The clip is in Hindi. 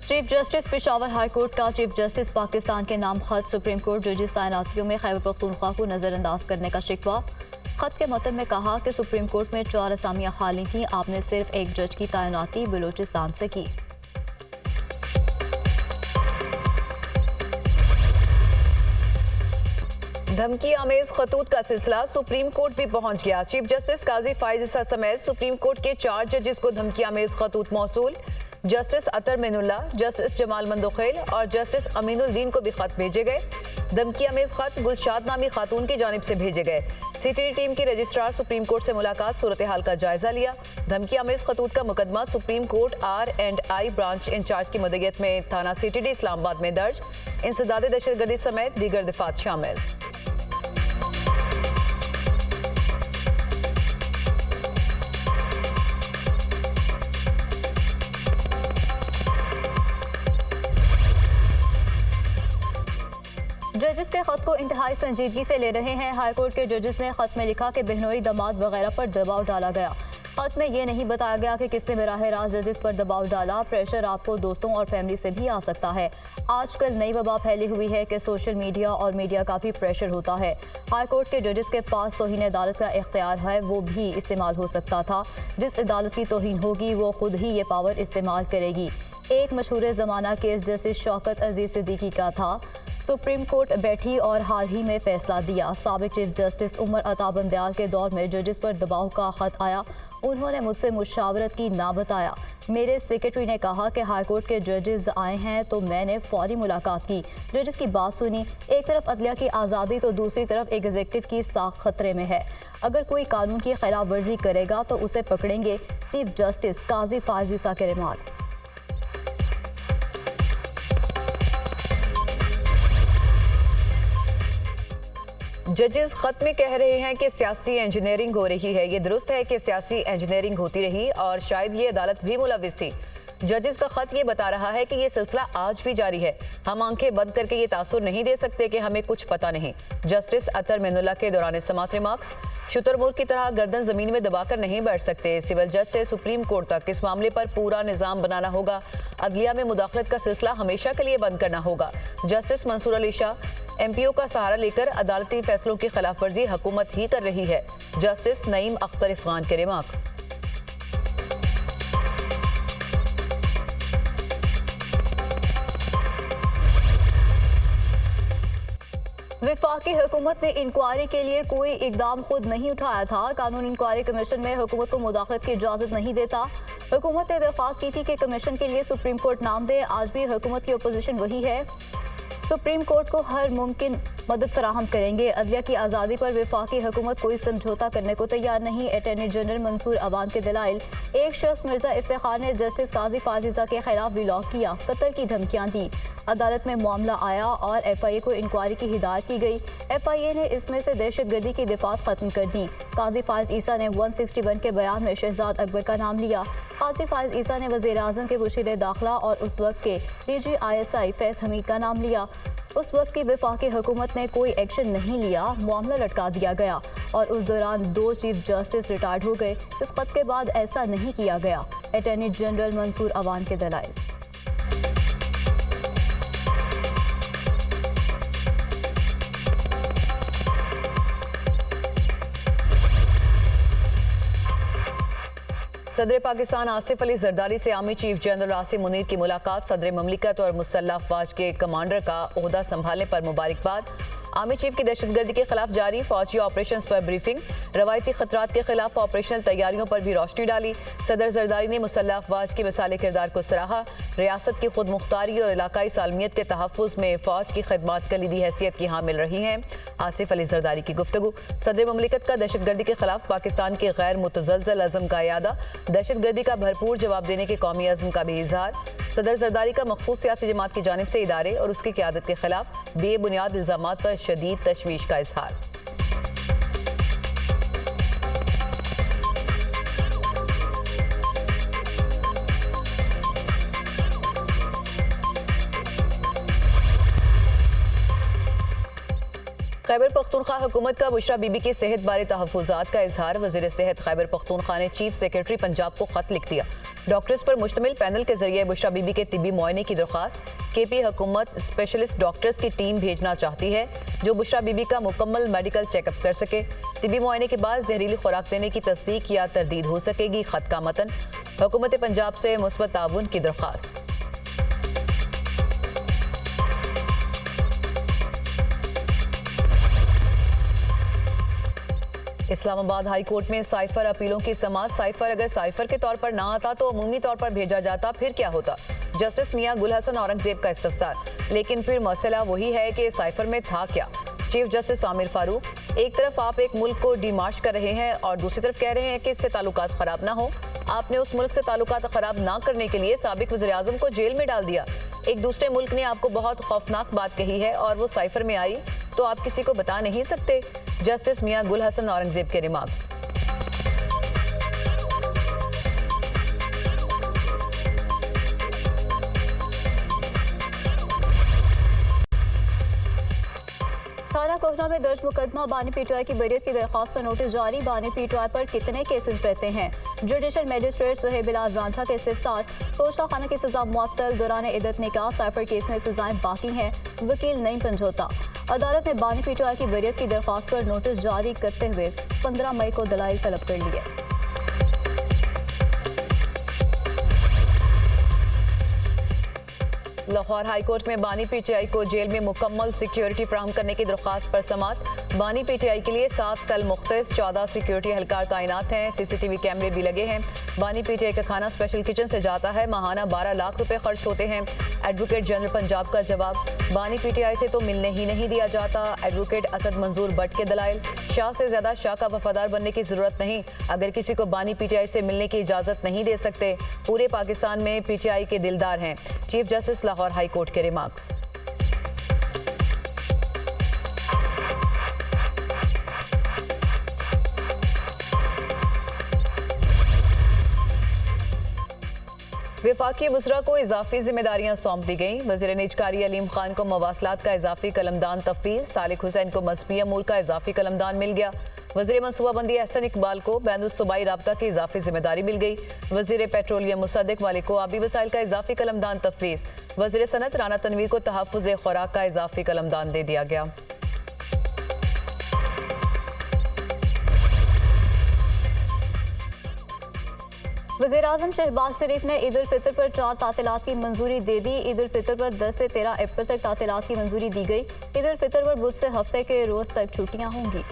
Chief justice Peshawar high court का चीफ जस्टिस पाकिस्तान के नाम खत सुप्रीम कोर्ट जजेस तैनातियों में खैबर पख्तूनख्वा को नज़रअंदाज करने का शिकवा। खत के मतन में कहा कि सुप्रीम कोर्ट में 4 असामियां खाली थीं, आपने सिर्फ एक जज की तैनाती बलूचिस्तान से की। धमकी आमेज खतूत का सिलसिला सुप्रीम कोर्ट भी पहुंच गया। चीफ जस्टिस काजी फाइज ईसा समेत सुप्रीम कोर्ट के 4 जजेस को धमकी आमेज खतूत मौसूल। जस्टिस अतर मेनुल्ला, जस्टिस जमाल मंदोखेल और जस्टिस अमीनुद्दीन को भी खत भेजे गए। धमकी आमेज खत गुलशाद नामी खातून की जानिब से भेजे गए। सीटीडी टीम की रजिस्ट्रार सुप्रीम कोर्ट से मुलाकात, सूरत हाल का जायजा लिया। धमकी आमेज खतूत का मुकदमा supreme court R&I branch in charge की मदयत में थाना सीटीडी इस्लामाबाद में दर्ज। इंसदाद दहशतगर्दी समेत दीगर दिफात शामिल। जजेस के खत को इंतहाई संजीदगी से ले रहे हैं। हाईकोर्ट के जजेस ने खत में लिखा कि बहनोई दामाद वगैरह पर दबाव डाला गया। खत में ये नहीं बताया गया कि किसने बराह रास्त जजेस पर दबाव डाला। प्रेशर आपको दोस्तों और फैमिली से भी आ सकता है। आजकल नई वबा फैली हुई है कि सोशल मीडिया और मीडिया का भी प्रेशर होता है। हाईकोर्ट के जजेस के पास तौहीन अदालत का इख्तियार है, वो भी इस्तेमाल हो सकता था। जिस अदालत की तौहीन होगी वो खुद ही ये पावर इस्तेमाल करेगी। एक मशहूर ज़माना केस जस्टिस शौकत अजीज सिद्दीकी का था। सुप्रीम कोर्ट बैठी और हाल ही में फैसला दिया। साबिक चीफ जस्टिस उमर अता बंदयाल के दौर में जजेस पर दबाव का खत आया, उन्होंने मुझसे मुशावरत की ना बताया। मेरे सेक्रेटरी ने कहा कि हाईकोर्ट के जजेस आए हैं तो मैंने फौरी मुलाकात की, जजेस की बात सुनी। एक तरफ अदलिया की आज़ादी तो दूसरी तरफ एग्जीक्यूटिव की साख खतरे में है। अगर कोई कानून की खिलाफ वर्जी करेगा तो उसे पकड़ेंगे। चीफ जस्टिस काजी फाइज ईसा के रिमार्क्स। जजेस खत में कह रहे हैं कि सियासी इंजीनियरिंग हो रही है। ये दुरुस्त है कि सियासी इंजीनियरिंग होती रही और शायद ये अदालत भी मुलविस थी। जजेस का खत ये बता रहा है कि ये सिलसिला आज भी जारी है। हम आंखें बंद करके ये तासुर नहीं दे सकते कि हमें कुछ पता नहीं। जस्टिस अतर मेनुल्ला के दौरान समात रिमार्क्स। शुतुरमुर्ग की तरह गर्दन जमीन में दबाकर नहीं बैठ सकते। सिविल जज से सुप्रीम कोर्ट तक इस मामले पर पूरा निजाम बनाना होगा। अदलिया में मुदाखलत का सिलसिला हमेशा के लिए बंद करना होगा। जस्टिस मंसूर अली शाह, MPO का सहारा लेकर अदालती फैसलों की खिलाफ वर्जी हुकूमत ही कर रही है। जस्टिस नईम अख्तर अफगान के रिमार्क्स। वफाकी हुकूमत ने इंक्वायरी के लिए कोई इकदाम खुद नहीं उठाया था। कानून इंक्वायरी कमीशन में हुकूमत को मुदाखलत की इजाज़त नहीं देता। हुकूमत ने दरख्वास्त की थी कि कमीशन के लिए सुप्रीम कोर्ट नाम दे। आज भी हुकूमत की अपोजिशन वही है। सुप्रीम कोर्ट को हर मुमकिन मदद फराहम करेंगे। अदलिया की आज़ादी पर वफाकी हुकूमत कोई समझौता करने को तैयार नहीं। अटॉर्नी जनरल मंसूर अवान के दलाइल। एक शख्स मिर्जा इफ्तिखार ने जस्टिस काजी फाइज ईसा के खिलाफ विलॉग किया, कत्ल की धमकियां दी। अदालत में मामला आया और FIA को इंक्वायरी की हिदायत की गई। FIA ने इसमें से दहशतगर्दी की दिफात खत्म कर दी। काजी फाइज ईसा ने 161 के बयान में शहजाद अकबर का नाम लिया। काजी फाइज ईसा ने वज़ीर आज़म के मुशीर दाखिला और उस वक्त के DG ISI फैज़ हमीद का नाम लिया। उस वक्त की वफाकी हुकूमत ने कोई एक्शन नहीं लिया, मामला लटका दिया गया और उस दौरान 2 चीफ जस्टिस रिटायर्ड हो गए। इस खत के बाद ऐसा नहीं किया गया। अटॉर्नी जनरल मंसूर अवान के दलाइल। सदर पाकिस्तान आसिफ अली जरदारी से army chief general Asim Munir की मुलाकात। सदर ममलिकत और मुसल्लह अफवाज के कमांडर का ओहदा संभालने पर मुबारकबाद। आर्मी चीफ की दहशतगर्दी के खिलाफ जारी फौजी ऑपरेशंस पर ब्रीफिंग। रवायती खतरात के खिलाफ ऑपरेशनल तैयारियों पर भी रोशनी डाली। सदर जरदारी ने मुसल्लह अफवाज के मिसाल किरदार को सराहा। रियासत की खुद मुख्तारी और इलाकाई सालमियत के तहफ़्फ़ुज़ में फ़ौज की खदमात कलीदी हैसियत की हामिल रही हैं। आसिफ अली जरदारी की गुफ्तगू। सदर ममलिकत का दहशतगर्दी के खिलाफ पाकिस्तान के गैर मुतज़लज़ल अज़म का यादा। दहशतगर्दी का भरपूर जवाब देने के कौमी अज़्म का भी इजहार। सदर जरदारी का मखसूस सियासी जमात की जानिब से इदारे और उसकी क़यादत के खिलाफ बेबुनियाद इल्ज़ामात पर शदीद तशवीश का इजहार। खैबर पख्तूनख्वा हुकूमत का बुशरा बीबी की सेहत बारे तहफ़्फ़ुज़ात का इजहार। वज़ीर सेहत खैबर पख्तूनख्वा ने चीफ सेक्रेटरी पंजाब को खत लिख दिया। डॉक्टर्स पर मुश्तमिल पैनल के जरिए बुशरा बीबी के तिबी मुआयने की दरख्वास्त। KP हुकूमत स्पेशलिस्ट डॉक्टर्स की टीम भेजना चाहती है जो बुशरा बीबी का मुकम्मल मेडिकल चेकअप कर सके। तिबी मुआयने के बाद जहरीली खुराक देने की तस्दीक या तरदीद हो सकेगी। खत का मतन। हुकूमत पंजाब से मुस्बत ताउन की दरख्वास्त। इस्लामाबाद हाई कोर्ट में साइफर अपीलों की समाअत। साइफर अगर साइफर के तौर पर ना आता तो अमूमी तौर पर भेजा जाता, फिर क्या होता? जस्टिस मियां गुल हसन औरंगजेब का इस्तफसार। लेकिन फिर मसला वही है कि साइफर में था क्या? चीफ जस्टिस आमिर फारूक, एक तरफ आप एक मुल्क को डिमार्च कर रहे हैं और दूसरी तरफ कह रहे हैं कि इससे ताल्लुकात खराब ना हो। आपने उस मुल्क से ताल्लुकात खराब ना करने के लिए साबिक वज़ीर आज़म को जेल में डाल दिया। एक दूसरे मुल्क ने आपको बहुत खौफनाक बात कही है और वो साइफर में आई तो आप किसी को बता नहीं सकते। जस्टिस मियां गुल हसन औरंगजेब के रिमार्क्स। थाना कोहना में दर्ज मुकदमा। बानी PTI की बरियत की दरख्वास्त पर नोटिस जारी। बानी PTI पर कितने केसेस रहते हैं? जुडिशल मजिस्ट्रेट सुहेब बिलाल रांझा के इस्तिफसार। तोशा खाना की सजा मुअत्तल। दौरान इद्दत ने कहा साइफर केस में सजाएं बाकी हैं, वकील नहीं समझौता। अदालत ने बानी PTI की बरियत की दरख्वास्त पर नोटिस जारी करते हुए 15 मई को दलाइल तलब कर लिए। लाहौर हाई कोर्ट में बानी PTI को जेल में मुकम्मल सिक्योरिटी फराहम करने की दरख्वास्त पर समाअत। बानी PTI के लिए 7 सेल मुख्तस, 14 सिक्योरिटी एहलकार तैनात हैं। CCTV कैमरे भी लगे हैं। बानी PTI का खाना स्पेशल किचन से जाता है। माहाना 12 लाख रुपए खर्च होते हैं। एडवोकेट जनरल पंजाब का जवाब, बानी PTI से तो मिलने ही नहीं दिया जाता। एडवोकेट असद मंजूर भट्ट के दलाइल, शाह से ज्यादा शाह का वफादार बनने की जरूरत नहीं। अगर किसी को बानी PTI से मिलने की इजाजत नहीं दे सकते। पूरे पाकिस्तान में PTI के दिलदार हैं। Chief justice Lahore high court के रिमार्क्स। वफाकी वज़रा को इजाफी जिम्मेदारियां सौंप दी गई। वज़ीर निजकारी अलीम खान को मवासलात का इजाफी कलमदान तफवीज़। सालिक हुसैन को मजहबी अमूर का इजाफी कलमदान मिल गया। वज़ीर मनसूबाबंदी एहसन इकबाल को बैनुल सूबाई राब्ता की इजाफी जिम्मेदारी मिल गई। वज़ीर पेट्रोलियम मुसद्दिक वाले को आबी वसाइल का इजाफी कलमदान तफवीज़। वज़ीर सनत राना तनवीर को तहफ़्फ़ुज़ खुराक का इजाफी कलमदान दे दिया गया। वज़ीर आज़म शहबाज शरीफ ने ईद उल फितर पर 4 तातीलात की मंजूरी दे दी। ईद उल फितर पर 10 से 13 अप्रैल तक तातीलात की मंजूरी दी गई। ईद उल फितर पर बुध से हफ्ते के रोज तक छुट्टियां होंगी।